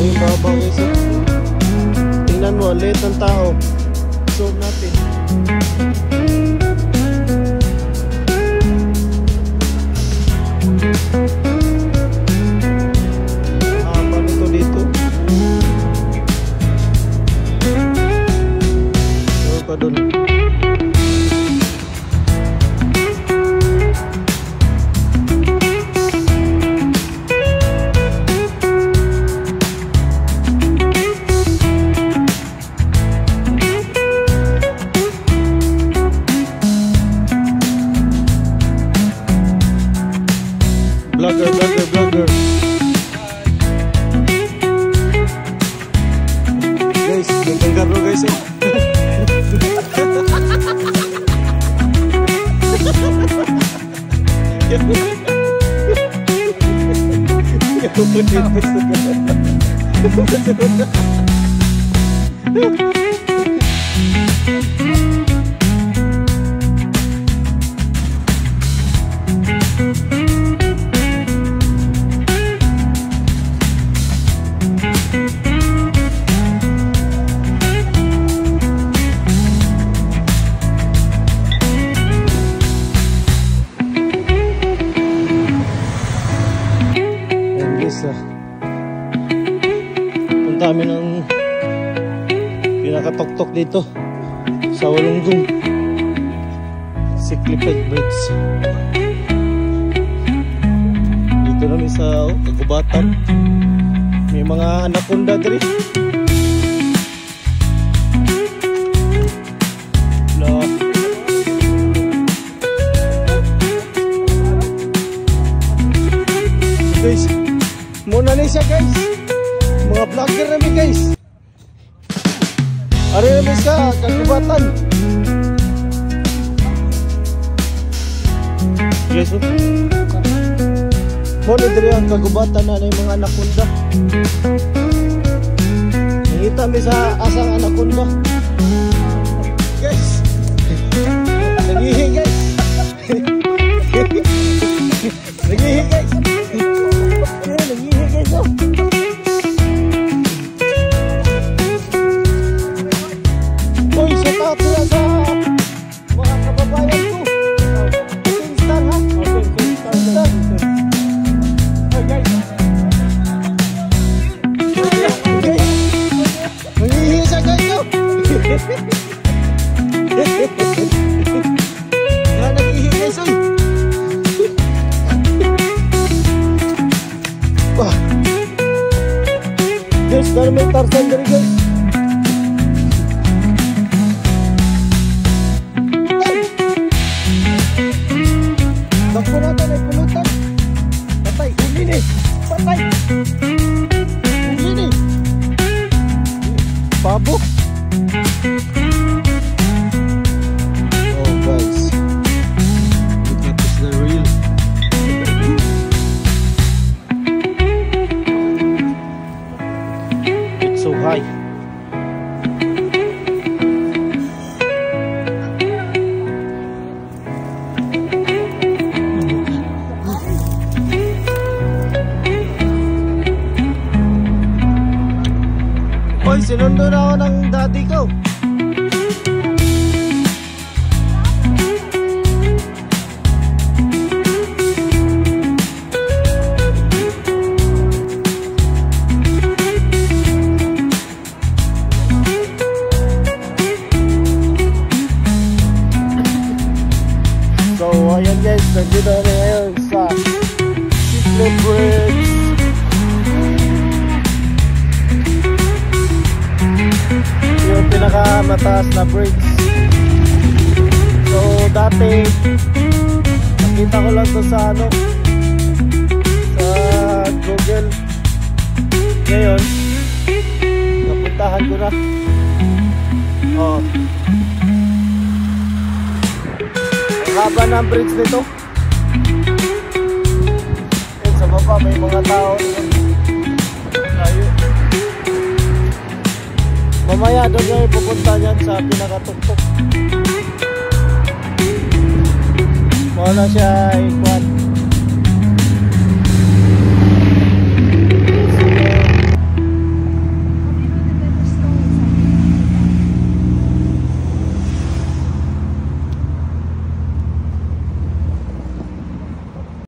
yung babaw guys. Tingnan mo, liit ng tao. Zoom natin. Haba nito dito. Zoom pa dun. Vlogger. Guys, nagtanggar mo guys eh. Ang dami ng pinakatok-tok dito sa Walunggong Cycliped Bridge. Dito namin sa kagubatan. May mga anaconda dito. Guys, muna na siya guys. Mga vlogger namin guys. Ari namin sa kagubatan. Guys, muna diri ang kagubatan na yung mga anaconda. Nakita kami sa asang anaconda. Guys, nagihi guys. Nagihi guys. Nagihi guys oh. Uy, shout out sila sa mga kababayan ko. Singstar ha? Singstar. Oh guys. Guys. Nagihi siya guys oh. Nagihi guys oh. Wah. Guys, dari may Tarzan dari guys. Takbo natin ay pulutan. Patay, huli ni. Patay. Huli ni. Pabok. Oh guys. Look at this, the real. So high. Hoy, sinundo na ako ng daddy ko. So, ayan guys, nandito na ngayon sa Cycliped Bridge. Yung pinakamataas na bridge. So, dati nakita ko lang to sa ano, sa Google. Ngayon, napuntahan ko na. Oh. Haba ng bridge nito. And sa baba may mga tao. Mamaya doon kayo pupunta dyan sa pinakatuktok. Wala siya ikuan.